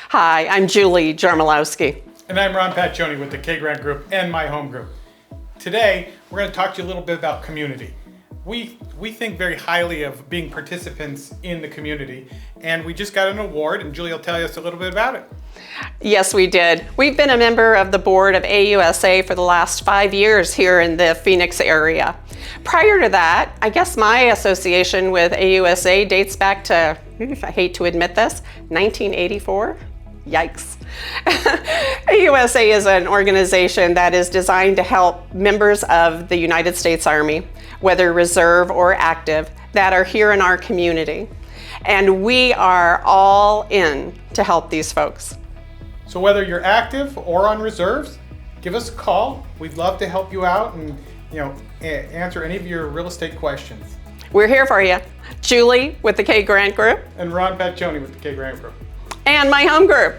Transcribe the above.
Hi, I'm Julie Jarmiolowski. And I'm Ron Pacioni with the K-Grant Group and my home group. Today, we're going to talk to you a little bit about community. We think very highly of being participants in the community, and we just got an award, and Julie will tell us a little bit about it. Yes, we did. We've been a member of the board of AUSA for the last 5 years here in the Phoenix area. Prior to that, I guess my association with AUSA dates back to, I hate to admit this, 1984. Yikes. AUSA is an organization that is designed to help members of the United States Army, whether reserve or active, that are here in our community. And we are all in to help these folks. So whether you're active or on reserves, give us a call. We'd love to help you out and answer any of your real estate questions. We're here for you. Julie with the K-Grant Group. And Ron Pacioni with the K-Grant Group. And my home group.